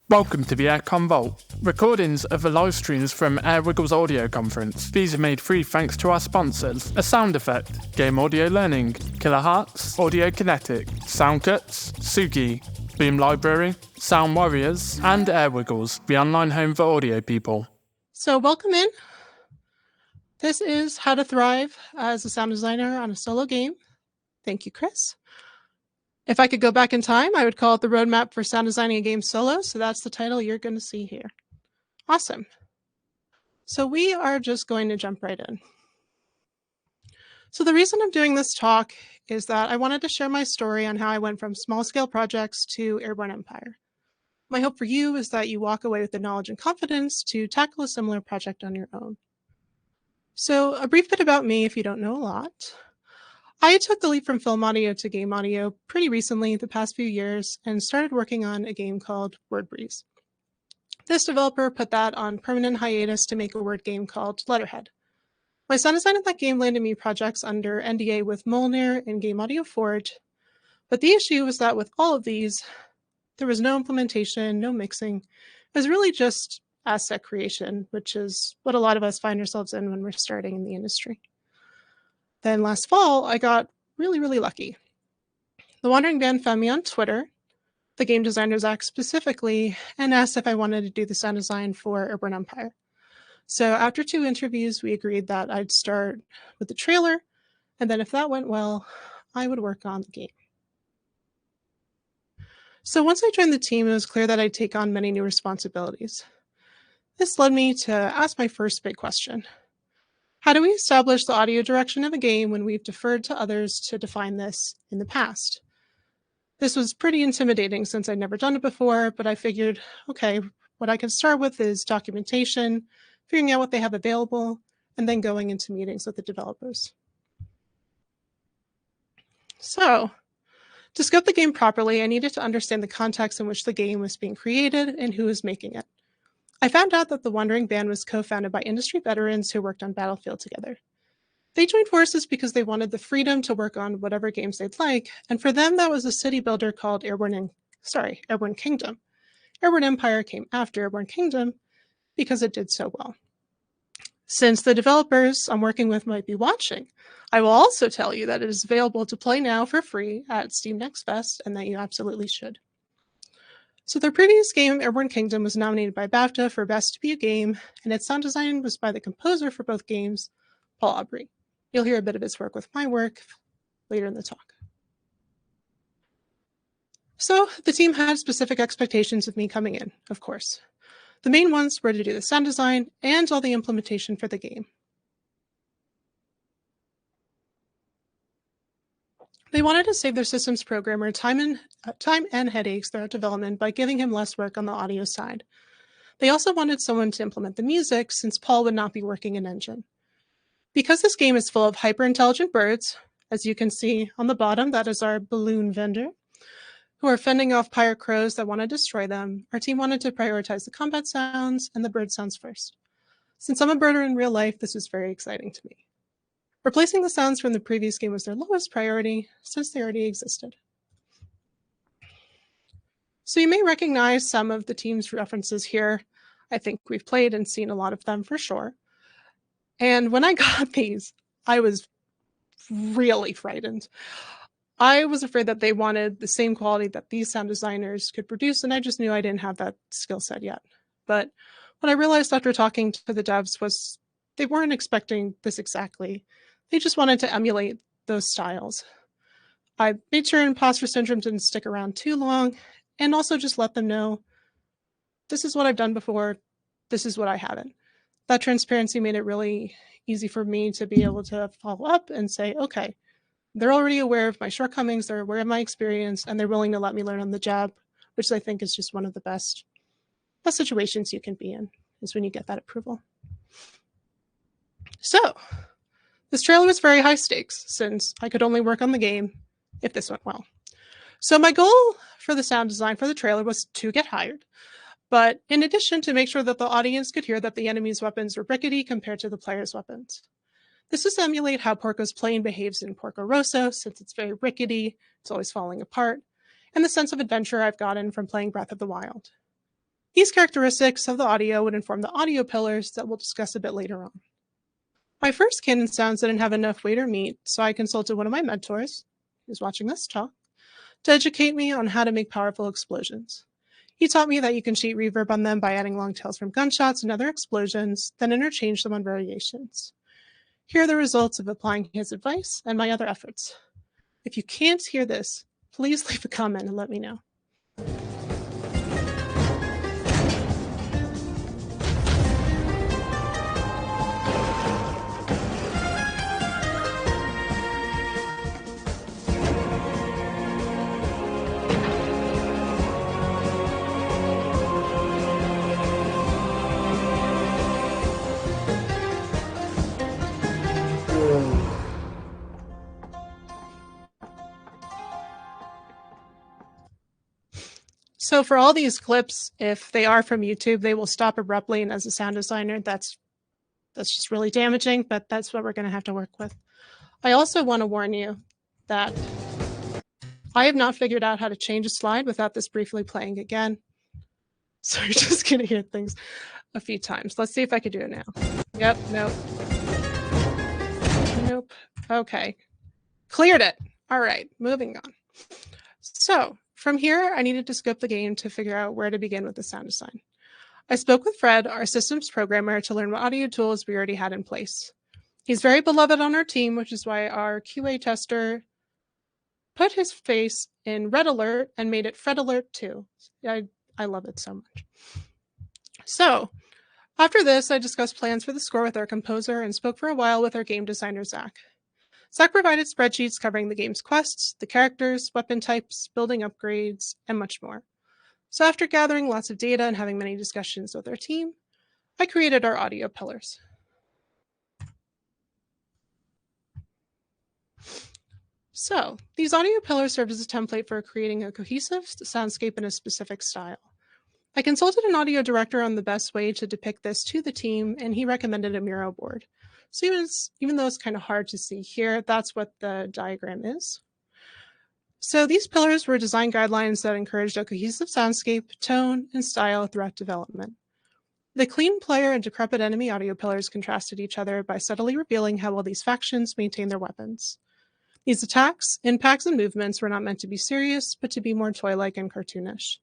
Welcome to the Aircon Vault. Recordings of the live streams from AirWiggle's audio conference. These are made free thanks to our sponsors. A Sound Effect, Game Audio Learning, Kilohertz, Audio Kinetic, Soundcuts, Sugi, Boom Library, Sound Warriors, and AirWiggles, the online home for audio people. So welcome in. This is How to Thrive as a Sound Designer on a Solo Game. Thank you, Chris. If I could go back in time, I would call it the Roadmap for Sound Designing a Game Solo. So that's the title you're going to see here. Awesome. So we are just going to jump right in. So the reason I'm doing this talk is that I wanted to share my story on how I went from small scale projects to Airborne Empire. My hope for you is that you walk away with the knowledge and confidence to tackle a similar project on your own. So a brief bit about me if you don't know a lot. I took the leap from film audio to game audio pretty recently, the past few years, and started working on a game called WordBreeze. This developer put that on permanent hiatus to make a word game called Letterhead. My sound design of that game landed me projects under NDA with Molnir and Game Audio Forge, but the issue was that with all of these, there was no implementation, no mixing. It was really just asset creation, which is what a lot of us find ourselves in when we're starting in the industry. Then last fall, I got really lucky. The Wandering Band found me on Twitter, the Game Designers Act specifically, and asked if I wanted to do the sound design for Airborne Empire. So after 2 interviews, we agreed that I'd start with the trailer, and then if that went well, I would work on the game. So once I joined the team, it was clear that I'd take on many new responsibilities. This led me to ask my first big question. How do we establish the audio direction of a game when we've deferred to others to define this in the past? This was pretty intimidating since I'd never done it before, but I figured, okay, what I can start with is documentation, figuring out what they have available, and then going into meetings with the developers. So, to scope the game properly, I needed to understand the context in which the game was being created and who was making it. I found out that the Wandering Band was co-founded by industry veterans who worked on Battlefield together. They joined forces because they wanted the freedom to work on whatever games they'd like, and for them that was a city builder called Airborne Kingdom. Airborne Empire came after Airborne Kingdom because it did so well. Since the developers I'm working with might be watching, I will also tell you that it is available to play now for free at Steam Next Fest, and that you absolutely should. So their previous game, Airborne Kingdom, was nominated by BAFTA for Best Debut Game, and its sound design was by the composer for both games, Paul Aubry. You'll hear a bit of his work with my work later in the talk. So the team had specific expectations of me coming in, of course. The main ones were to do the sound design and all the implementation for the game. They wanted to save their systems programmer time and headaches throughout development by giving him less work on the audio side. They also wanted someone to implement the music since Paul would not be working in engine. Because this game is full of hyper-intelligent birds, as you can see on the bottom, that is our balloon vendor, who are fending off pirate crows that want to destroy them, our team wanted to prioritize the combat sounds and the bird sounds first. Since I'm a birder in real life, this was very exciting to me. Replacing the sounds from the previous game was their lowest priority, since they already existed. So you may recognize some of the team's references here. I think we've played and seen a lot of them for sure. And when I got these, I was really frightened. I was afraid that they wanted the same quality that these sound designers could produce, and I just knew I didn't have that skill set yet. But what I realized after talking to the devs was they weren't expecting this exactly. They just wanted to emulate those styles. I made sure imposter syndrome didn't stick around too long, and also just let them know, this is what I've done before, this is what I haven't. That transparency made it really easy for me to be able to follow up and say, okay, they're already aware of my shortcomings, they're aware of my experience, and they're willing to let me learn on the job, which I think is just one of the best situations you can be in, is when you get that approval. So, this trailer was very high stakes, since I could only work on the game if this went well. So my goal for the sound design for the trailer was to get hired, but in addition to make sure that the audience could hear that the enemy's weapons were rickety compared to the player's weapons. This is to emulate how Porco's plane behaves in Porco Rosso, since it's very rickety, it's always falling apart, and the sense of adventure I've gotten from playing Breath of the Wild. These characteristics of the audio would inform the audio pillars that we'll discuss a bit later on. My first canon sounds didn't have enough weight or meat, so I consulted one of my mentors, who's watching this talk, to educate me on how to make powerful explosions. He taught me that you can cheat reverb on them by adding long tails from gunshots and other explosions, then interchange them on variations. Here are the results of applying his advice and my other efforts. If you can't hear this, please leave a comment and let me know. So for all these clips, if they are from YouTube, they will stop abruptly, and as a sound designer, that's just really damaging, but that's what we're going to have to work with. I also want to warn you that I have not figured out how to change a slide without this briefly playing again. So you're just going to hear things a few times. Let's see if I can do it now. Yep, nope. Nope. Okay. Cleared it. All right, moving on. So from here, I needed to scope the game to figure out where to begin with the sound design. I spoke with Fred, our systems programmer, to learn what audio tools we already had in place. He's very beloved on our team, which is why our QA tester put his face in Red Alert and made it Fred Alert too. I love it so much. So after this, I discussed plans for the score with our composer and spoke for a while with our game designer, Zach. Zach provided spreadsheets covering the game's quests, the characters, weapon types, building upgrades, and much more. So after gathering lots of data and having many discussions with our team, I created our audio pillars. So these audio pillars served as a template for creating a cohesive soundscape in a specific style. I consulted an audio director on the best way to depict this to the team, and he recommended a Miro board. So even though it's kind of hard to see here, that's what the diagram is. So these pillars were design guidelines that encouraged a cohesive soundscape, tone, and style throughout development. The clean player and decrepit enemy audio pillars contrasted each other by subtly revealing how well these factions maintain their weapons. These attacks, impacts, and movements were not meant to be serious, but to be more toy-like and cartoonish.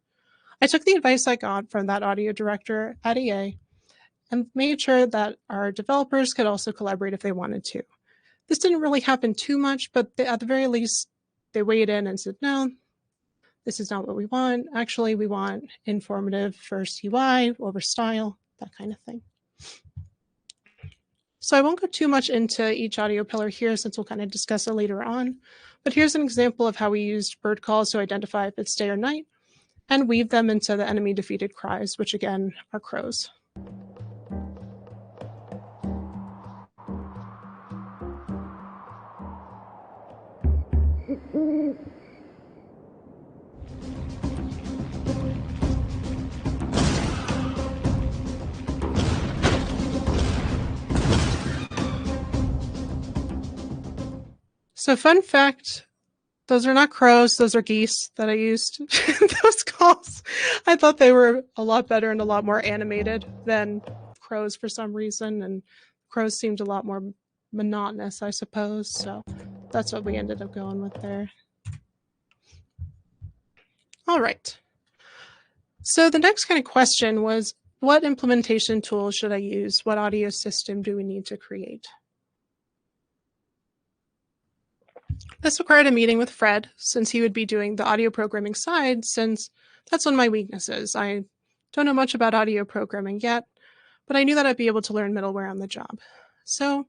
I took the advice I got from that audio director at EA and made sure that our developers could also collaborate if they wanted to. This didn't really happen too much, but at the very least, they weighed in and said, no, this is not what we want. Actually, we want informative first UI over style, that kind of thing. So I won't go too much into each audio pillar here since we'll kind of discuss it later on, but here's an example of how we used bird calls to identify if it's day or night and weave them into the enemy defeated cries, which again are crows. So fun fact, those are not crows, those are geese that I used in those calls. I thought they were a lot better and a lot more animated than crows for some reason, and crows seemed a lot more monotonous, I suppose, so that's what we ended up going with there. All right. So the next kind of question was, what implementation tools should I use? What audio system do we need to create? This required a meeting with Fred, since he would be doing the audio programming side, since that's one of my weaknesses. I don't know much about audio programming yet, but I knew that I'd be able to learn middleware on the job. So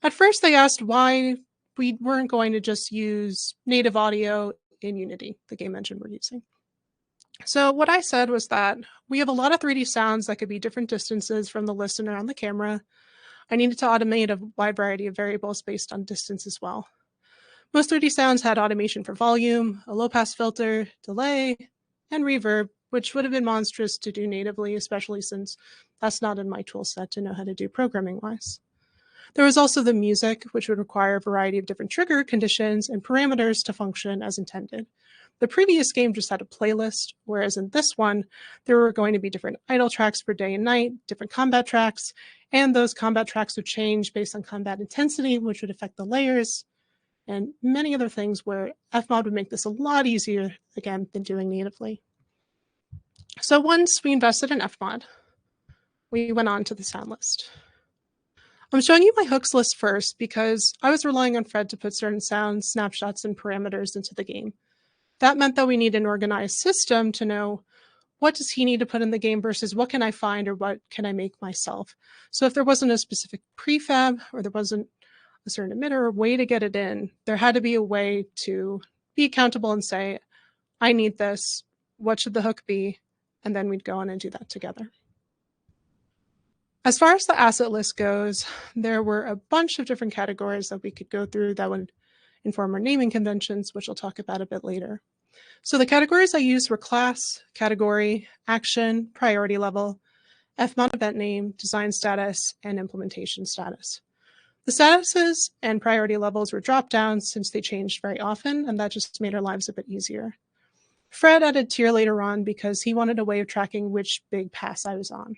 at first they asked why we weren't going to just use native audio in Unity, the game engine we're using. So what I said was that we have a lot of 3D sounds that could be different distances from the listener on the camera. I needed to automate a wide variety of variables based on distance as well. Most 3D sounds had automation for volume, a low-pass filter, delay, and reverb, which would have been monstrous to do natively, especially since that's not in my tool set to know how to do programming-wise. There was also the music, which would require a variety of different trigger conditions and parameters to function as intended. The previous game just had a playlist, whereas in this one, there were going to be different idle tracks for day and night, different combat tracks, and those combat tracks would change based on combat intensity, which would affect the layers, and many other things where Fmod would make this a lot easier, again, than doing natively. So once we invested in Fmod, we went on to the sound list. I'm showing you my hooks list first because I was relying on Fred to put certain sounds, snapshots, and parameters into the game. That meant that we need an organized system to know what does he need to put in the game versus what can I find or what can I make myself. So if there wasn't a specific prefab or there wasn't a certain emitter or way to get it in, there had to be a way to be accountable and say, I need this, what should the hook be? And then we'd go in and do that together. As far as the asset list goes, there were a bunch of different categories that we could go through that would inform our naming conventions, which I'll talk about a bit later. So the categories I used were class, category, action, priority level, Fmod event name, design status, and implementation status. The statuses and priority levels were drop downs since they changed very often, and that just made our lives a bit easier. Fred added tier later on because he wanted a way of tracking which big pass I was on.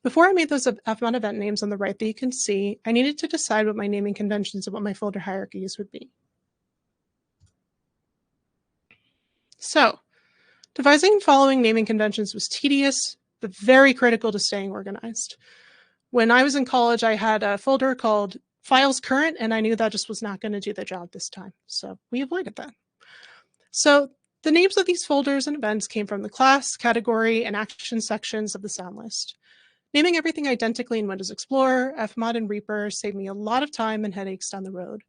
Before I made those Fmod event names on the right that you can see, I needed to decide what my naming conventions and what my folder hierarchies would be. So, devising and following naming conventions was tedious, but very critical to staying organized. When I was in college, I had a folder called Files Current, and I knew that just was not going to do the job this time, so we avoided that. So, the names of these folders and events came from the class, category, and action sections of the sound list. Naming everything identically in Windows Explorer, Fmod, and Reaper saved me a lot of time and headaches down the road.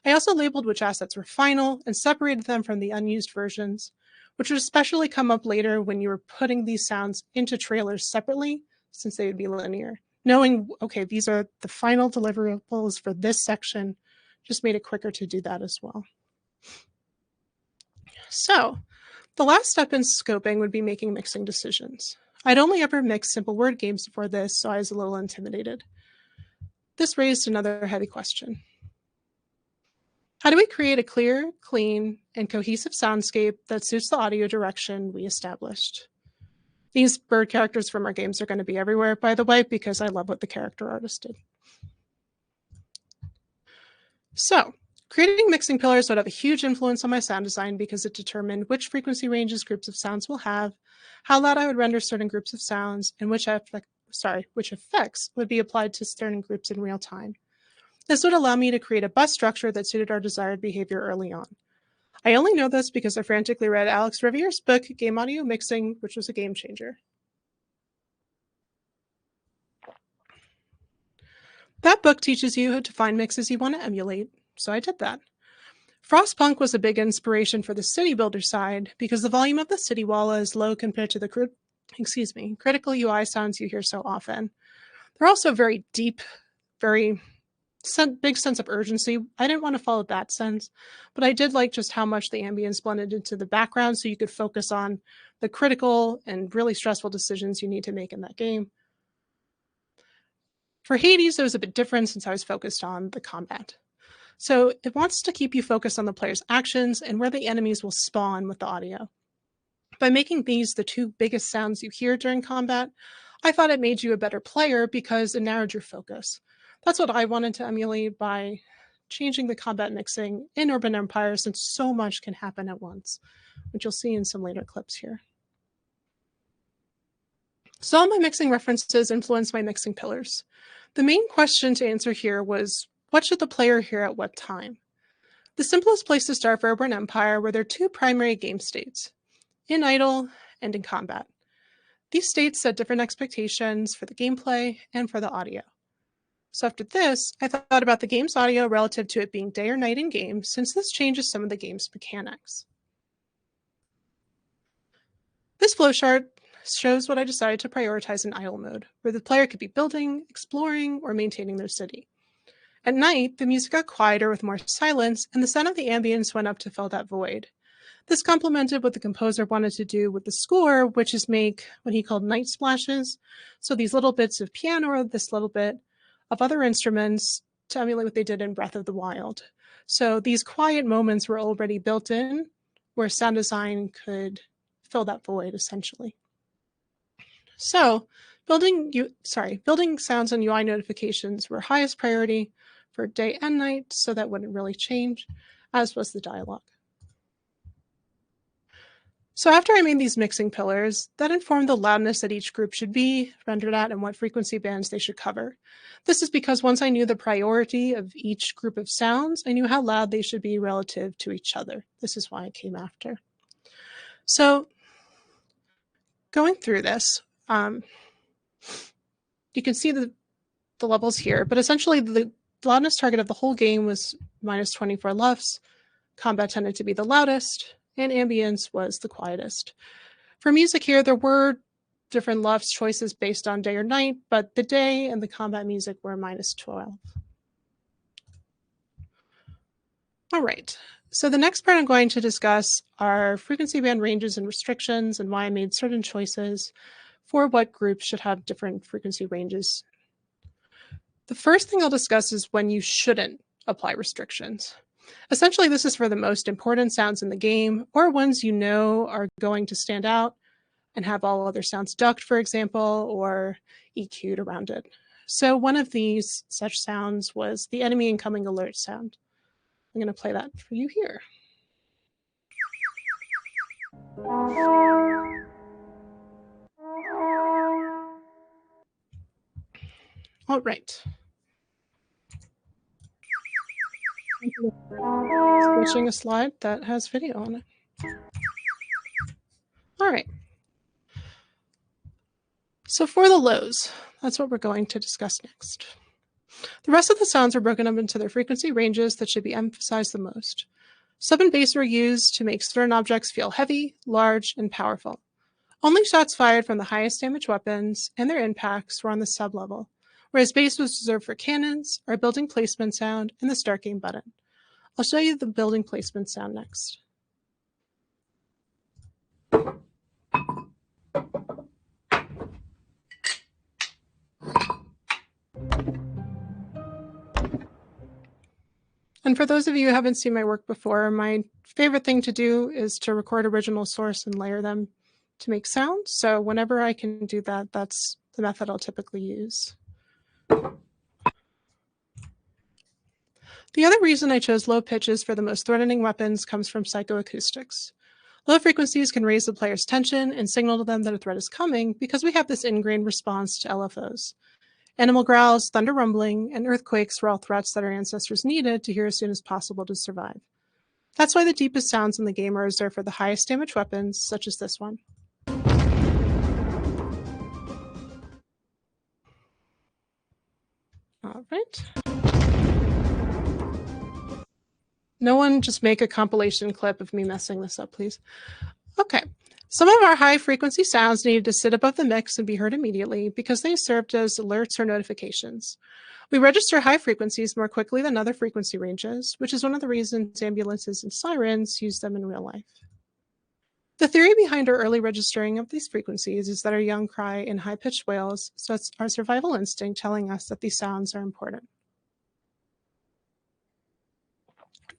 I also labeled which assets were final and separated them from the unused versions, which would especially come up later when you were putting these sounds into trailers separately, since they would be linear. Knowing, okay, these are the final deliverables for this section just made it quicker to do that as well. So, the last step in scoping would be making mixing decisions. I'd only ever mixed simple word games before this, so I was a little intimidated. This raised another heavy question. How do we create a clear, clean, and cohesive soundscape that suits the audio direction we established? These bird characters from our games are going to be everywhere, by the way, because I love what the character artist did. So, creating mixing pillars would have a huge influence on my sound design because it determined which frequency ranges groups of sounds will have, how loud I would render certain groups of sounds, and which effects would be applied to certain groups in real time. This would allow me to create a bus structure that suited our desired behavior early on. I only know this because I frantically read Alex Rivier's book, Game Audio Mixing, which was a game changer. That book teaches you how to find mixes you want to emulate, so I did that. Frostpunk was a big inspiration for the city builder side because the volume of the city walla is low compared to the critical UI sounds you hear so often. They're also very deep, very big sense of urgency. I didn't want to follow that sense, but I did like just how much the ambience blended into the background so you could focus on the critical and really stressful decisions you need to make in that game. For Hades, it was a bit different since I was focused on the combat. So it wants to keep you focused on the player's actions and where the enemies will spawn with the audio. By making these the two biggest sounds you hear during combat, I thought it made you a better player because it narrowed your focus. That's what I wanted to emulate by changing the combat mixing in Airborne Empire since so much can happen at once, which you'll see in some later clips here. So all my mixing references influenced my mixing pillars. The main question to answer here was, what should the player hear at what time? The simplest place to start for Airborne Empire were their two primary game states, in idle and in combat. These states set different expectations for the gameplay and for the audio. So after this, I thought about the game's audio relative to it being day or night in game, since this changes some of the game's mechanics. This flowchart shows what I decided to prioritize in idle mode, where the player could be building, exploring, or maintaining their city. At night, the music got quieter with more silence, and the sound of the ambience went up to fill that void. This complemented what the composer wanted to do with the score, which is make what he called night splashes. So these little bits of piano or this little bit of other instruments to emulate what they did in Breath of the Wild. So these quiet moments were already built in where sound design could fill that void, essentially. So building sounds and UI notifications were highest priority for day and night, so that wouldn't really change, as was the dialogue. So after I made these mixing pillars, that informed the loudness that each group should be rendered at and what frequency bands they should cover. This is because once I knew the priority of each group of sounds, I knew how loud they should be relative to each other. This is why I came after. So going through this, you can see the levels here, but essentially the loudness target of the whole game was minus 24 LUFS. Combat tended to be the loudest, and ambience was the quietest. For music here, there were different LUFS choices based on day or night, but the day and the combat music were minus 12. All right, so the next part I'm going to discuss are frequency band ranges and restrictions and why I made certain choices for what groups should have different frequency ranges. The first thing I'll discuss is when you shouldn't apply restrictions. Essentially, this is for the most important sounds in the game, or ones you know are going to stand out and have all other sounds ducked, for example, or EQ'd around it. So one of these such sounds was the enemy incoming alert sound. I'm going to play that for you here. All right. Switching a slide that has video on it. All right. So for the lows, that's what we're going to discuss next. The rest of the sounds are broken up into their frequency ranges that should be emphasized the most. Sub and bass were used to make certain objects feel heavy, large, and powerful. Only shots fired from the highest damage weapons and their impacts were on the sub level, whereas bass was reserved for cannons, our building placement sound, and the start game button. I'll show you the building placement sound next. And for those of you who haven't seen my work before, my favorite thing to do is to record original source and layer them to make sound. So whenever I can do that, that's the method I'll typically use. The other reason I chose low pitches for the most threatening weapons comes from psychoacoustics. Low frequencies can raise the player's tension and signal to them that a threat is coming because we have this ingrained response to LFOs. Animal growls, thunder rumbling, and earthquakes were all threats that our ancestors needed to hear as soon as possible to survive. That's why the deepest sounds in the game are reserved for the highest damage weapons, such as this one. All right. No one just make a compilation clip of me messing this up, please. Okay. Some of our high frequency sounds needed to sit above the mix and be heard immediately because they served as alerts or notifications. We register high frequencies more quickly than other frequency ranges, which is one of the reasons ambulances and sirens use them in real life. The theory behind our early registering of these frequencies is that our young cry in high-pitched wails, so it's our survival instinct telling us that these sounds are important.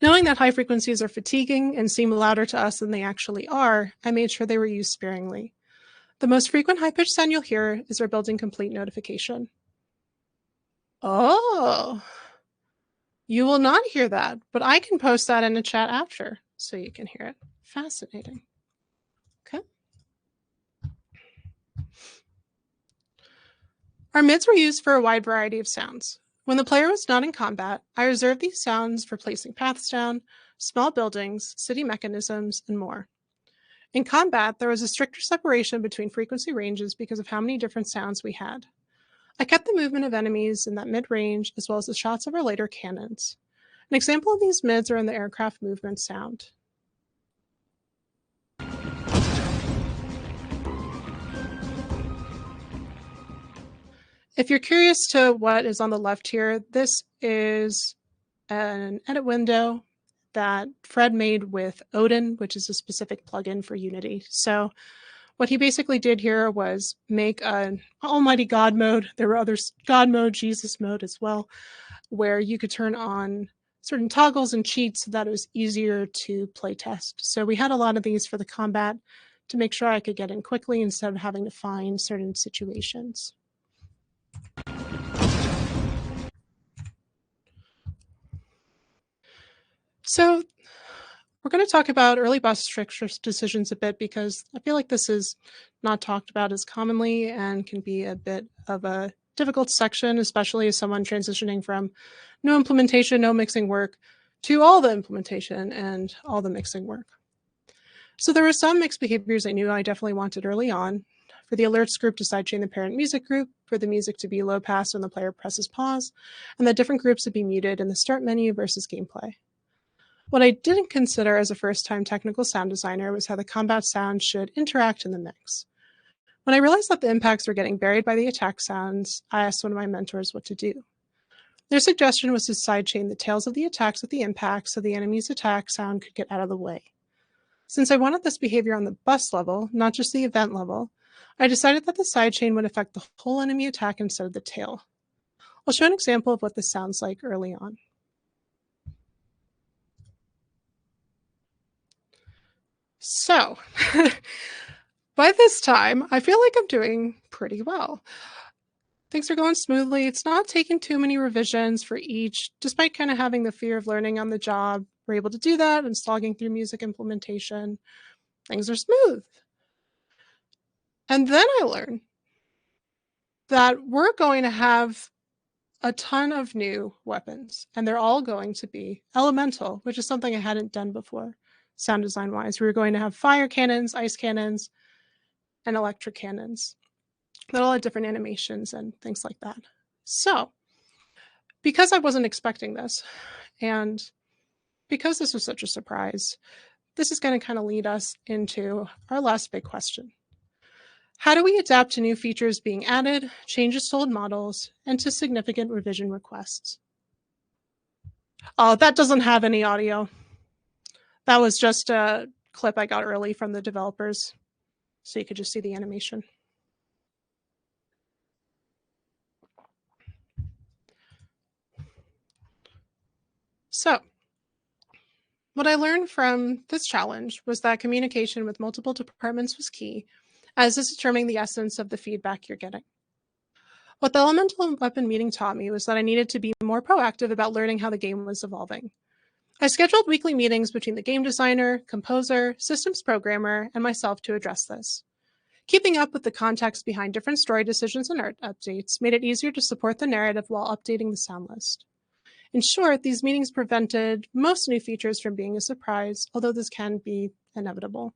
Knowing that high frequencies are fatiguing and seem louder to us than they actually are, I made sure they were used sparingly. The most frequent high-pitched sound you'll hear is our building complete notification. Oh, you will not hear that, but I can post that in a chat after so you can hear it. Fascinating. Okay. Our mids were used for a wide variety of sounds. When the player was not in combat, I reserved these sounds for placing paths down, small buildings, city mechanisms, and more. In combat, there was a stricter separation between frequency ranges because of how many different sounds we had. I kept the movement of enemies in that mid-range as well as the shots of our later cannons. An example of these mids are in the aircraft movement sound. If you're curious to what is on the left here, this is an edit window that Fred made with Odin, which is a specific plugin for Unity. So what he basically did here was make an Almighty God mode. There were others, God mode, Jesus mode as well, where you could turn on certain toggles and cheats so that it was easier to play test. So we had a lot of these for the combat to make sure I could get in quickly instead of having to find certain situations. So we're going to talk about early bus structure decisions a bit because I feel like this is not talked about as commonly and can be a bit of a difficult section, especially as someone transitioning from no implementation, no mixing work to all the implementation and all the mixing work. So there were some mixed behaviors I knew I definitely wanted early on. For the alerts group to sidechain the parent music group, for the music to be low pass when the player presses pause, and that different groups would be muted in the start menu versus gameplay. What I didn't consider as a first-time technical sound designer was how the combat sound should interact in the mix. When I realized that the impacts were getting buried by the attack sounds, I asked one of my mentors what to do. Their suggestion was to sidechain the tails of the attacks with the impacts so the enemy's attack sound could get out of the way. Since I wanted this behavior on the bus level, not just the event level, I decided that the sidechain would affect the whole enemy attack instead of the tail. I'll show an example of what this sounds like early on. So, by this time, I feel like I'm doing pretty well. Things are going smoothly. It's not taking too many revisions for each, despite kind of having the fear of learning on the job. We're able to do that and slogging through music implementation. Things are smooth. And then I learned that we're going to have a ton of new weapons, and they're all going to be elemental, which is something I hadn't done before, sound design wise. We were going to have fire cannons, ice cannons, and electric cannons. That all had different animations and things like that. So, because I wasn't expecting this, and because this was such a surprise, this is going to kind of lead us into our last big question. How do we adapt to new features being added, changes to old models, and to significant revision requests? Oh, that doesn't have any audio. That was just a clip I got early from the developers, so you could just see the animation. So, what I learned from this challenge was that communication with multiple departments was key, as is determining the essence of the feedback you're getting. What the Elemental Weapon meeting taught me was that I needed to be more proactive about learning how the game was evolving. I scheduled weekly meetings between the game designer, composer, systems programmer, and myself to address this. Keeping up with the context behind different story decisions and art updates made it easier to support the narrative while updating the sound list. In short, these meetings prevented most new features from being a surprise, although this can be inevitable.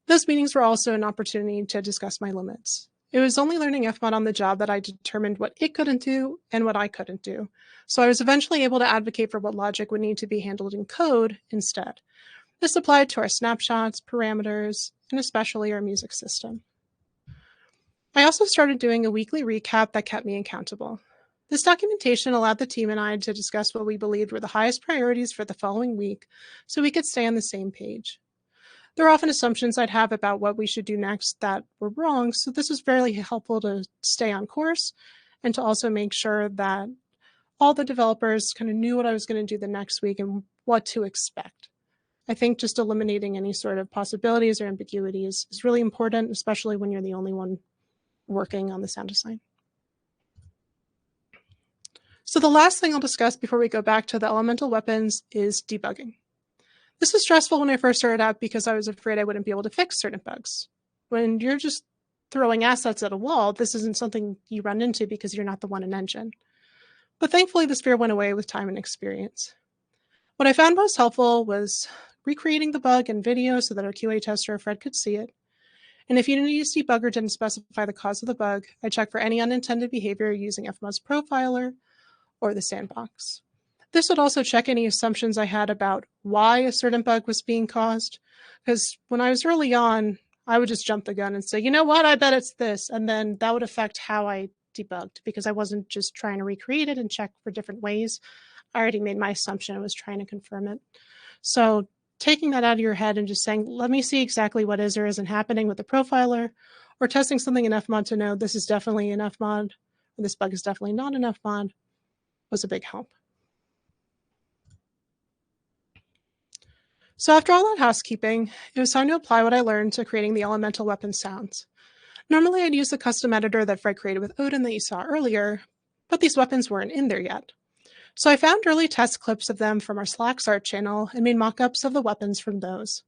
Those meetings were also an opportunity to discuss my limits. It was only learning FMod on the job that I determined what it couldn't do and what I couldn't do. So I was eventually able to advocate for what logic would need to be handled in code instead. This applied to our snapshots, parameters, and especially our music system. I also started doing a weekly recap that kept me accountable. This documentation allowed the team and I to discuss what we believed were the highest priorities for the following week so we could stay on the same page. There are often assumptions I'd have about what we should do next that were wrong, so this was very helpful to stay on course and to also make sure that all the developers kind of knew what I was going to do the next week and what to expect. I think just eliminating any sort of possibilities or ambiguities is really important, especially when you're the only one working on the sound design. So the last thing I'll discuss before we go back to the elemental weapons is debugging. This was stressful when I first started out because I was afraid I wouldn't be able to fix certain bugs. When you're just throwing assets at a wall, this isn't something you run into because you're not the one in engine. But thankfully, this fear went away with time and experience. What I found most helpful was recreating the bug in video so that our QA tester, Fred, could see it. And if Unity's debugger didn't specify the cause of the bug, I checked for any unintended behavior using FMod's profiler or the sandbox. This would also check any assumptions I had about why a certain bug was being caused, because when I was early on, I would just jump the gun and say, you know what, I bet it's this, and then that would affect how I debugged, because I wasn't just trying to recreate it and check for different ways. I already made my assumption, I was trying to confirm it. So taking that out of your head and just saying, let me see exactly what is or isn't happening with the profiler, or testing something in FMod to know this is definitely an FMod, or this bug is definitely not an FMod, was a big help. So after all that housekeeping, it was time to apply what I learned to creating the elemental weapon sounds. Normally I'd use the custom editor that Fred created with Odin that you saw earlier, but these weapons weren't in there yet. So I found early test clips of them from our Slack's art channel and made mock-ups of the weapons from those.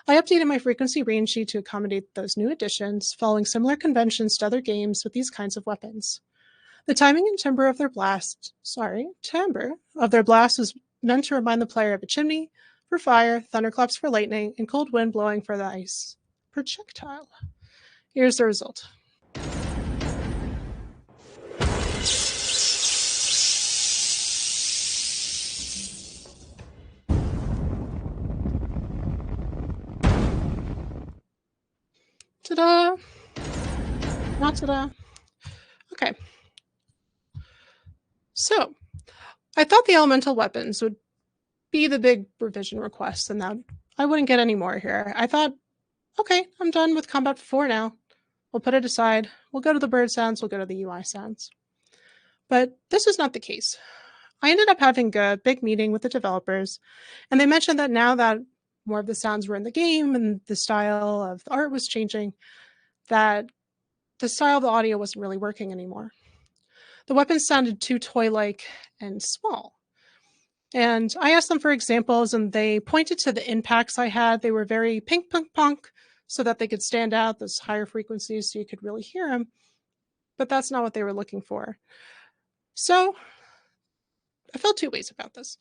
I updated my frequency range sheet to accommodate those new additions, following similar conventions to other games with these kinds of weapons. The timing and timbre of their blast was meant to remind the player of a chimney for fire, thunderclaps for lightning, and cold wind blowing for the ice projectile. Here's the result. Ta-da! Not ta-da. Okay. So, I thought the elemental weapons would be the big revision request and that I wouldn't get any more here. I thought, okay, I'm done with Combat 4 now. We'll put it aside. We'll go to the bird sounds. We'll go to the UI sounds. But this is not the case. I ended up having a big meeting with the developers, and they mentioned that now that more of the sounds were in the game and the style of the art was changing, that the style of the audio wasn't really working anymore. The weapons sounded too toy-like and small. And I asked them for examples, and they pointed to the impacts I had. They were very pink, punk, punk, so that they could stand out, those higher frequencies, so you could really hear them. But that's not what they were looking for. So I felt two ways about this.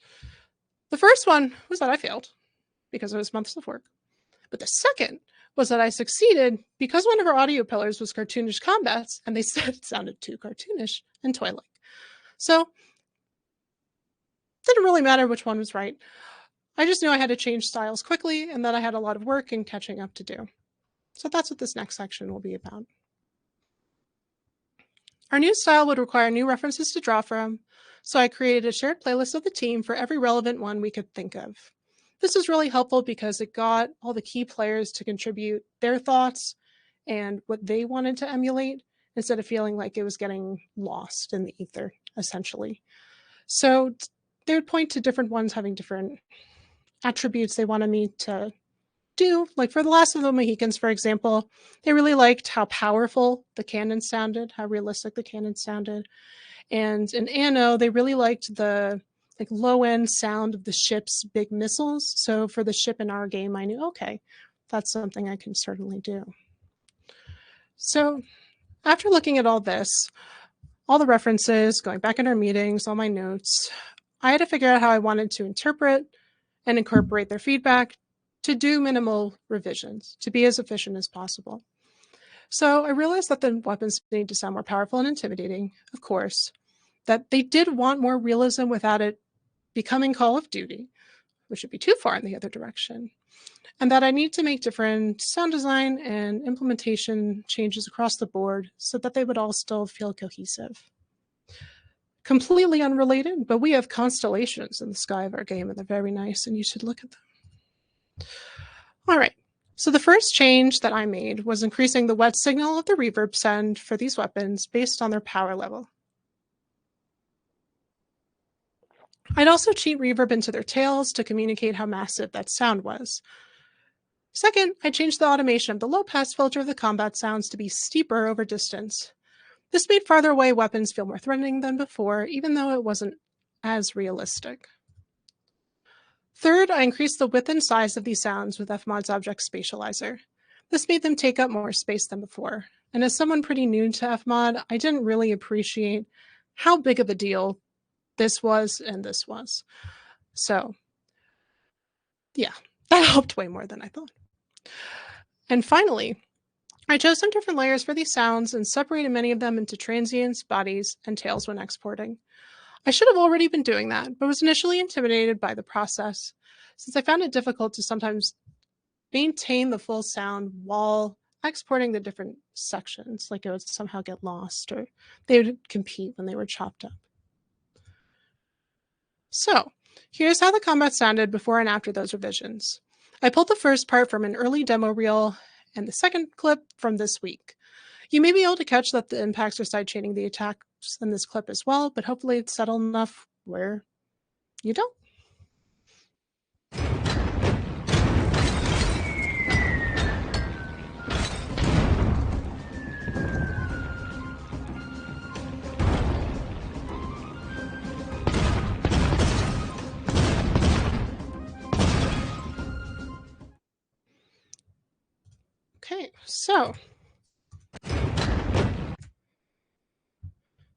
The first one was that I failed because it was months of work. But the second was that I succeeded because one of our audio pillars was cartoonish combats, and they said it sounded too cartoonish and toy-like. So it didn't really matter which one was right. I just knew I had to change styles quickly and that I had a lot of work and catching up to do. So that's what this next section will be about. Our new style would require new references to draw from, so I created a shared playlist of the team for every relevant one we could think of. This was really helpful because it got all the key players to contribute their thoughts and what they wanted to emulate instead of feeling like it was getting lost in the ether, essentially. So they would point to different ones having different attributes they wanted me to do. Like for the Last of the Mohicans, for example, they really liked how powerful the cannon sounded, how realistic the cannon sounded. And in Anno, they really liked the low-end sound of the ship's big missiles. So for the ship in our game, I knew, okay, that's something I can certainly do. So after looking at all this, all the references, going back in our meetings, all my notes, I had to figure out how I wanted to interpret and incorporate their feedback to do minimal revisions, to be as efficient as possible. So I realized that the weapons need to sound more powerful and intimidating, of course, that they did want more realism without it becoming Call of Duty, which would be too far in the other direction, and that I need to make different sound design and implementation changes across the board so that they would all still feel cohesive. Completely unrelated, but we have constellations in the sky of our game, and they're very nice, and you should look at them. All right, so the first change that I made was increasing the wet signal of the reverb send for these weapons based on their power level. I'd also cheat reverb into their tails to communicate how massive that sound was. Second, I changed the automation of the low-pass filter of the combat sounds to be steeper over distance. This made farther away weapons feel more threatening than before, even though it wasn't as realistic. Third, I increased the width and size of these sounds with Fmod's Object Spatializer. This made them take up more space than before. And as someone pretty new to Fmod, I didn't really appreciate how big of a deal this was and this was. So, yeah, that helped way more than I thought. And finally, I chose some different layers for these sounds and separated many of them into transients, bodies, and tails when exporting. I should have already been doing that, but was initially intimidated by the process, since I found it difficult to sometimes maintain the full sound while exporting the different sections, like it would somehow get lost or they would compete when they were chopped up. So here's how the combat sounded before and after those revisions. I pulled the first part from an early demo reel and the second clip from this week. You may be able to catch that the impacts are sidechaining the attacks in this clip as well, but hopefully it's subtle enough where you don't. So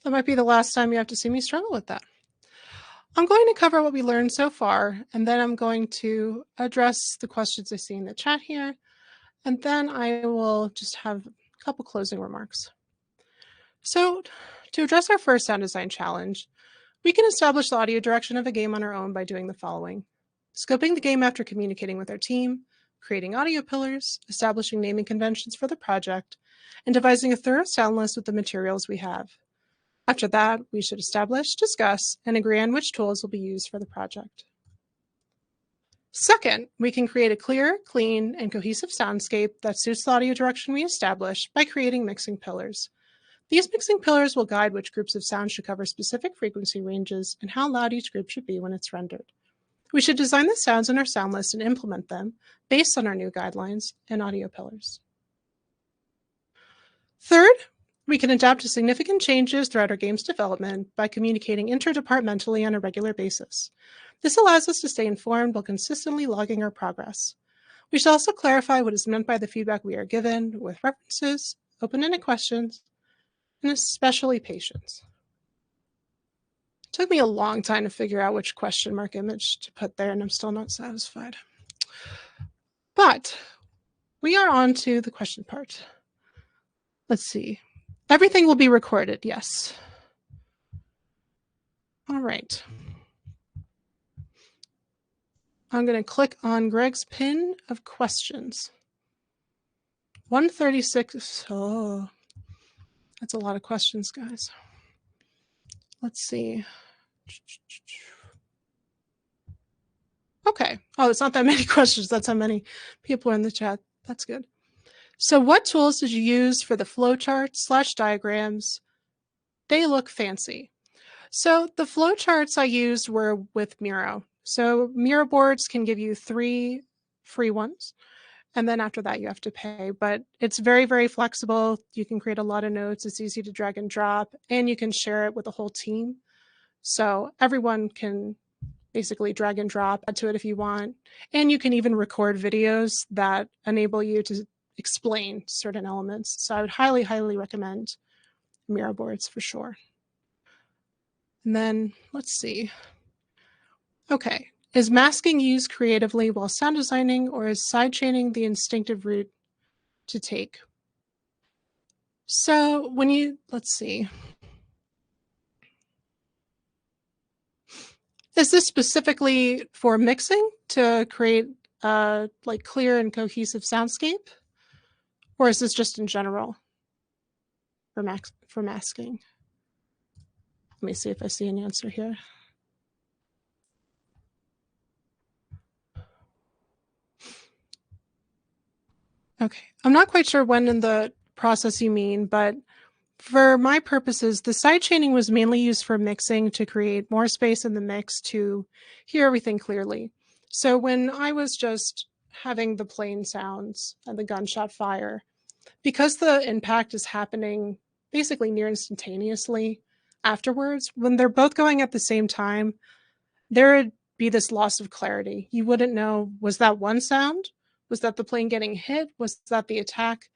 that might be the last time you have to see me struggle with that. I'm going to cover what we learned so far, and then I'm going to address the questions I see in the chat here, and then I will just have a couple closing remarks. So to address our first sound design challenge, we can establish the audio direction of a game on our own by doing the following: scoping the game after communicating with our team, creating audio pillars, establishing naming conventions for the project, and devising a thorough sound list with the materials we have. After that, we should establish, discuss, and agree on which tools will be used for the project. Second, we can create a clear, clean, and cohesive soundscape that suits the audio direction we establish by creating mixing pillars. These mixing pillars will guide which groups of sounds should cover specific frequency ranges and how loud each group should be when it's rendered. We should design the sounds in our sound list and implement them based on our new guidelines and audio pillars. Third, we can adapt to significant changes throughout our game's development by communicating interdepartmentally on a regular basis. This allows us to stay informed while consistently logging our progress. We should also clarify what is meant by the feedback we are given with references, open-ended questions, and especially patience. It took me a long time to figure out which question mark image to put there, and I'm still not satisfied. But we are on to the question part. Let's see. Everything will be recorded, yes. All right. I'm going to click on Greg's pin of questions. 136. Oh, that's a lot of questions, guys. Let's see. Okay. Oh, it's not that many questions. That's how many people are in the chat. That's good. So what tools did you use for the flowcharts/diagrams? They look fancy. So the flowcharts I used were with Miro. So Miro boards can give you 3 free ones, and then after that you have to pay. But it's very, very flexible. You can create a lot of notes. It's easy to drag and drop, and you can share it with the whole team. So everyone can basically drag and drop, add to it if you want. And you can even record videos that enable you to explain certain elements. So I would highly, highly recommend Miro boards for sure. And then let's see. Okay, is masking used creatively while sound designing, or is sidechaining the instinctive route to take? So when you, let's see. Is this specifically for mixing to create like clear and cohesive soundscape? Or is this just in general for masking? Let me see if I see an answer here. Okay, I'm not quite sure when in the process you mean, but for my purposes, the sidechaining was mainly used for mixing to create more space in the mix to hear everything clearly. So when I was just having the plain sounds and the gunshot fire, because the impact is happening basically near instantaneously afterwards, when they're both going at the same time, there would be this loss of clarity. You wouldn't know, was that one sound? Was that the plane getting hit? Was that the attack?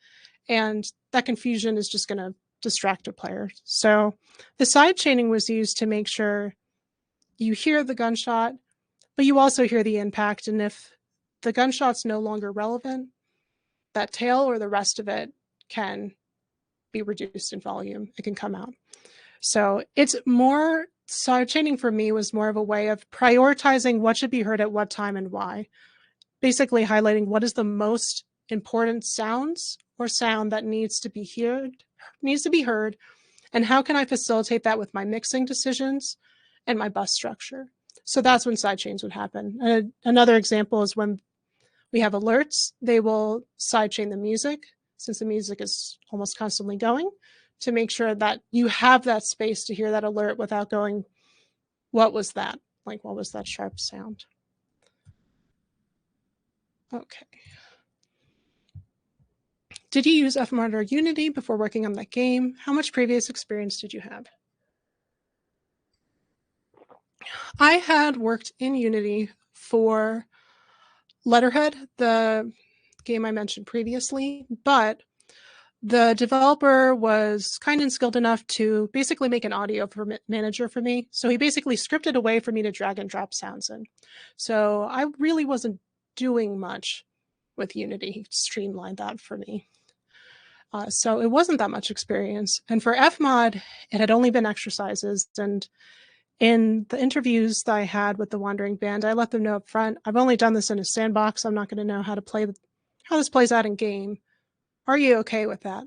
And that confusion is just going to distract a player. So the side chaining was used to make sure you hear the gunshot, but you also hear the impact. And if the gunshot's no longer relevant, that tail or the rest of it can be reduced in volume. It can come out. So it's more, side chaining for me was more of a way of prioritizing what should be heard at what time and why. Basically highlighting what is the most important sounds or sound that needs to be heard, and how can I facilitate that with my mixing decisions and my bus structure. So that's when sidechains would happen. Another example is when we have alerts, they will sidechain the music, since the music is almost constantly going, to make sure that you have that space to hear that alert without going, what was that? Like, what was that sharp sound? Okay. Did you use FMR or Unity before working on that game? How much previous experience did you have? I had worked in Unity for Letterhead, the game I mentioned previously, but The developer was kind and skilled enough to basically make an audio manager for me. So he basically scripted a way for me to drag and drop sounds in. So I really wasn't doing much with Unity. He streamlined that for me. So it wasn't that much experience. And for Fmod, it had only been exercises. And in the interviews that I had with the Wandering Band, I let them know up front, I've only done this in a sandbox. I'm not going to know how this plays out in game. Are you okay with that?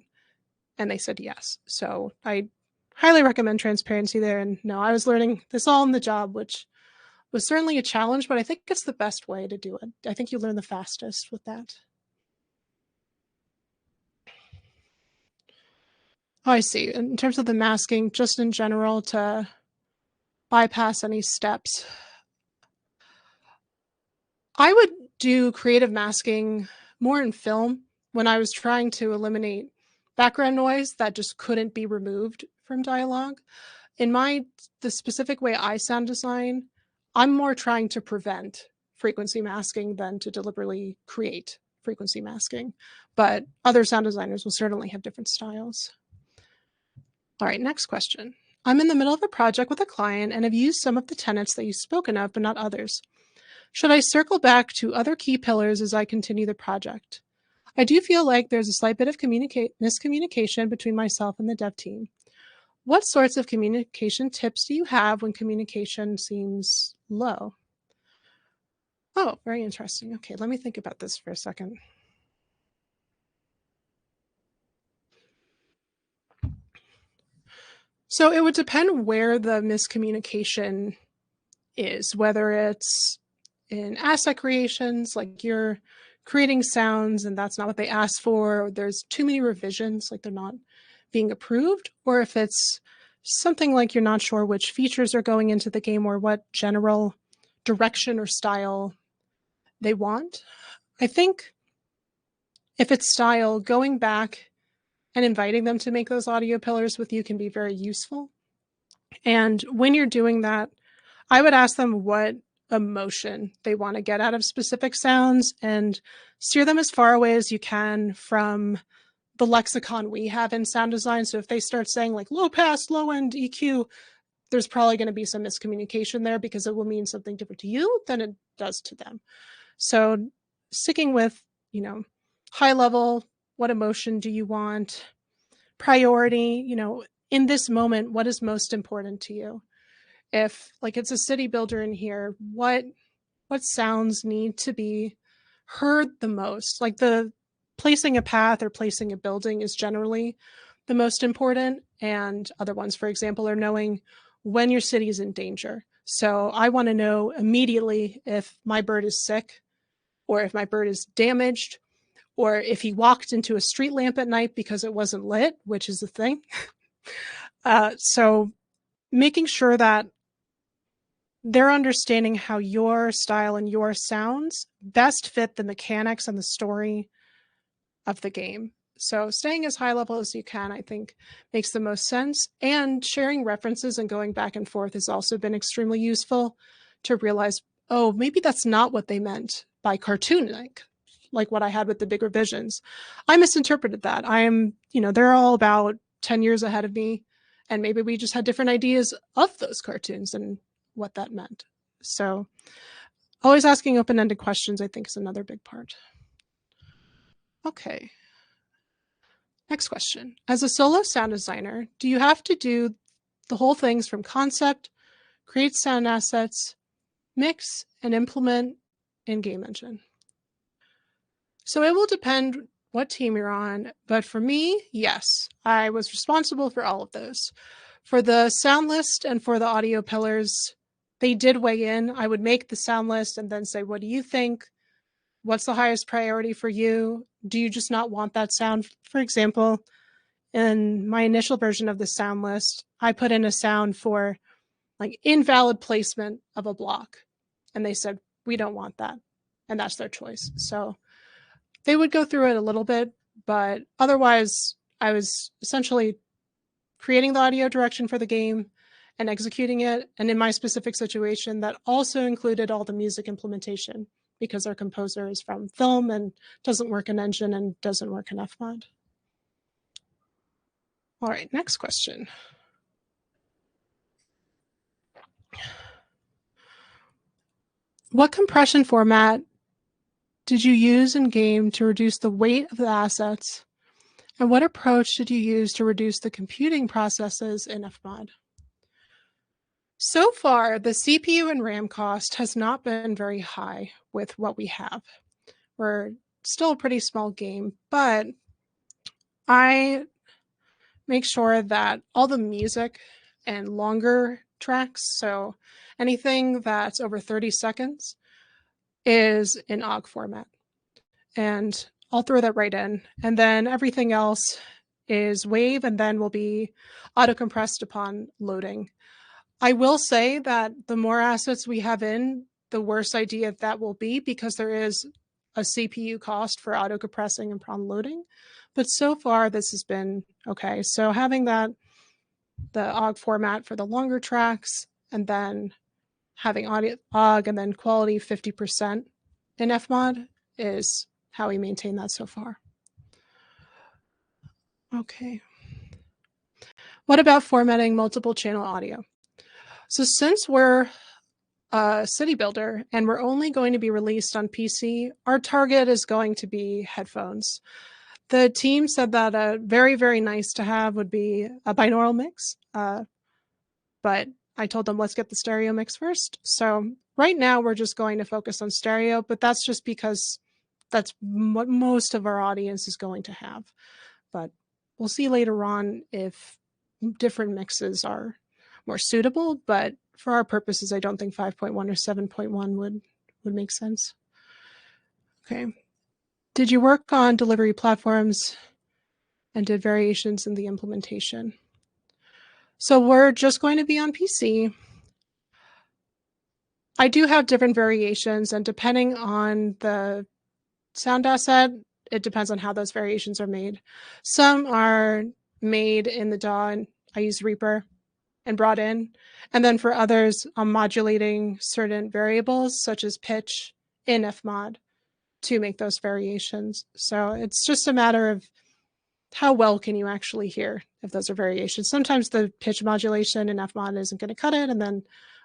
And they said yes. So I highly recommend transparency there. And no, I was learning this all on the job, which was certainly a challenge, but I think it's the best way to do it. I think you learn the fastest with that. Oh, I see. In terms of the masking, just in general, to bypass any steps, I would do creative masking more in film when I was trying to eliminate background noise that just couldn't be removed from dialogue. In the specific way I sound design, I'm more trying to prevent frequency masking than to deliberately create frequency masking. But other sound designers will certainly have different styles. All right, next question. I'm in the middle of a project with a client and have used some of the tenets that you've spoken of, but not others. Should I circle back to other key pillars as I continue the project? I do feel like there's a slight bit of miscommunication between myself and the dev team. What sorts of communication tips do you have when communication seems low? Oh, very interesting. Okay, let me think about this for a second. So it would depend where the miscommunication is, whether it's in asset creations, like you're creating sounds and that's not what they asked for, or there's too many revisions, like they're not being approved, or if it's something like you're not sure which features are going into the game or what general direction or style they want. I think if it's style, going back and inviting them to make those audio pillars with you can be very useful. And when you're doing that, I would ask them what emotion they want to get out of specific sounds and steer them as far away as you can from the lexicon we have in sound design. So if they start saying like low pass, low end EQ, there's probably going to be some miscommunication there because it will mean something different to you than it does to them. So sticking with, high level, what emotion do you want? Priority, in this moment, what is most important to you? If like it's a city builder in here, what sounds need to be heard the most? Like the placing a path or placing a building is generally the most important. And other ones, for example, are knowing when your city is in danger. So I want to know immediately if my bird is sick or if my bird is damaged or if he walked into a street lamp at night because it wasn't lit, which is a thing. So making sure that they're understanding how your style and your sounds best fit the mechanics and the story of the game. So staying as high level as you can, I think, makes the most sense. And sharing references and going back and forth has also been extremely useful to realize, oh, maybe that's not what they meant by cartoon like what I had with the big revisions. I misinterpreted that. They're all about 10 years ahead of me. And maybe we just had different ideas of those cartoons and what that meant. So always asking open-ended questions, I think, is another big part. Okay. Next question. As a solo sound designer, do you have to do the whole things from concept, create sound assets, mix, and implement in game engine? So it will depend what team you're on, but for me, yes, I was responsible for all of those. For the sound list and for the audio pillars, they did weigh in. I would make the sound list and then say, what do you think? What's the highest priority for you? Do you just not want that sound? For example, in my initial version of the sound list, I put in a sound for like invalid placement of a block. And they said, we don't want that. And that's their choice. So they would go through it a little bit, but otherwise I was essentially creating the audio direction for the game and executing it. And in my specific situation, that also included all the music implementation because our composer is from film and doesn't work in Engine and doesn't work in Fmod. All right, next question. What compression format did you use in game to reduce the weight of the assets? And what approach did you use to reduce the computing processes in FMOD? So far, the CPU and RAM cost has not been very high with what we have. We're still a pretty small game, but I make sure that all the music and longer tracks, so anything that's over 30 seconds, is in OGG format. And I'll throw that right in. And then everything else is WAV and then will be auto-compressed upon loading. I will say that the more assets we have in, the worse idea that will be, because there is a CPU cost for auto-compressing and upon loading. But so far, this has been okay. So having that, the OGG format for the longer tracks, and then having OGG and then quality 50% in FMOD is how we maintain that so far. Okay. What about formatting multiple channel audio? So since we're a city builder and we're only going to be released on PC, our target is going to be headphones. The team said that a very, very nice to have would be a binaural mix, but I told them let's get the stereo mix first. So right now we're just going to focus on stereo, but that's just because that's what most of our audience is going to have. But we'll see later on if different mixes are more suitable, but for our purposes, I don't think 5.1 or 7.1 would make sense. Okay. Did you work on delivery platforms and did variations in the implementation? So we're just going to be on PC. I do have different variations, and depending on the sound asset, it depends on how those variations are made. Some are made in the DAW, and I use Reaper and brought in. And then for others, I'm modulating certain variables, such as pitch in FMOD, to make those variations. So it's just a matter of how well can you actually hear if those are variations. Sometimes the pitch modulation in FMOD isn't going to cut it, and then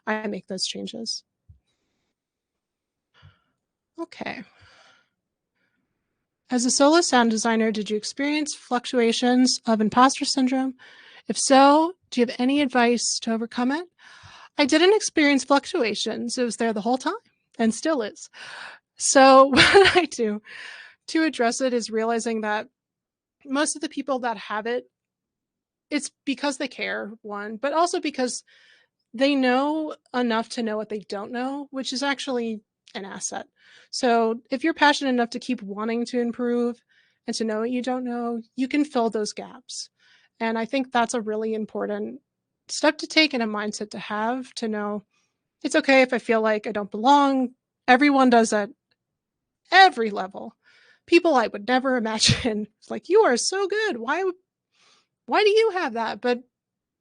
I make those changes. Okay. As a solo sound designer, did you experience fluctuations of imposter syndrome? If so, do you have any advice to overcome it? I didn't experience fluctuations. It was there the whole time and still is. So what I do to address it is realizing that most of the people that have it, it's because they care, one, but also because they know enough to know what they don't know, which is actually an asset. So if you're passionate enough to keep wanting to improve and to know what you don't know, you can fill those gaps. And I think that's a really important step to take and a mindset to have, to know it's okay if I feel like I don't belong. Everyone does at every level. People I would never imagine. It's like, you are so good. Why do you have that? But,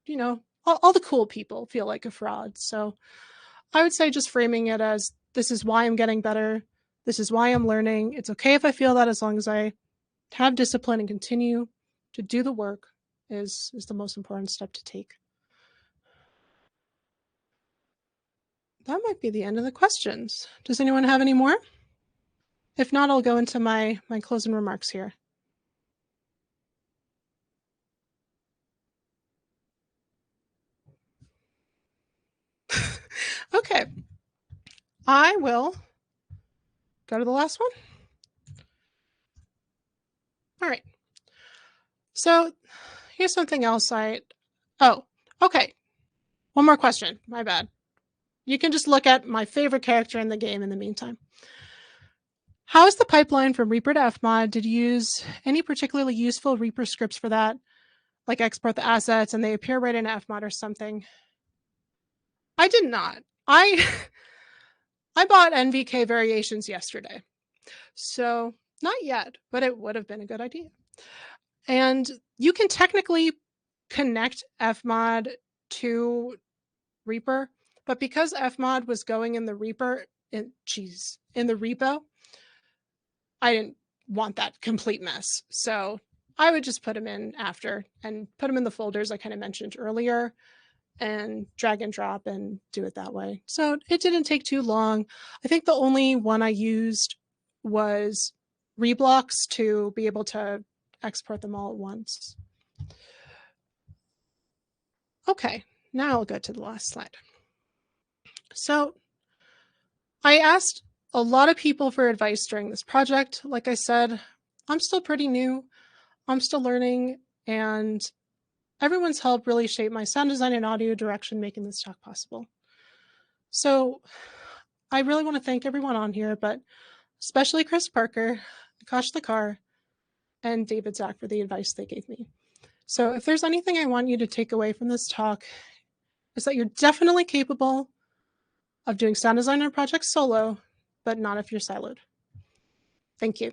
you know, all the cool people feel like a fraud. So I would say just framing it as, this is why I'm getting better. This is why I'm learning. It's okay if I feel that, as long as I have discipline and continue to do the work is the most important step to take. That might be the end of the questions. Does anyone have any more? If not, I'll go into my closing remarks here. Okay. I will go to the last one. All right. So here's something else oh, okay. One more question. My bad. You can just look at my favorite character in the game in the meantime. How is the pipeline from Reaper to FMOD? Did you use any particularly useful Reaper scripts for that? Like export the assets and they appear right in FMOD or something? I did not. I bought NVK variations yesterday. So not yet, but it would have been a good idea. And you can technically connect FMOD to Reaper, but because FMOD was going in the Reaper, in the repo, I didn't want that complete mess. So I would just put them in after and put them in the folders I kind of mentioned earlier and drag and drop and do it that way. So it didn't take too long. I think the only one I used was reblocks to be able to export them all at once. Okay, now I'll go to the last slide. So I asked a lot of people for advice during this project. Like I said, I'm still pretty new. I'm still learning, and everyone's help really shaped my sound design and audio direction, making this talk possible. So I really want to thank everyone on here, but especially Chris Parker, Akash Lakar, and David Zach for the advice they gave me. So if there's anything I want you to take away from this talk, is that you're definitely capable of doing sound design on projects solo, but not if you're siloed. Thank you.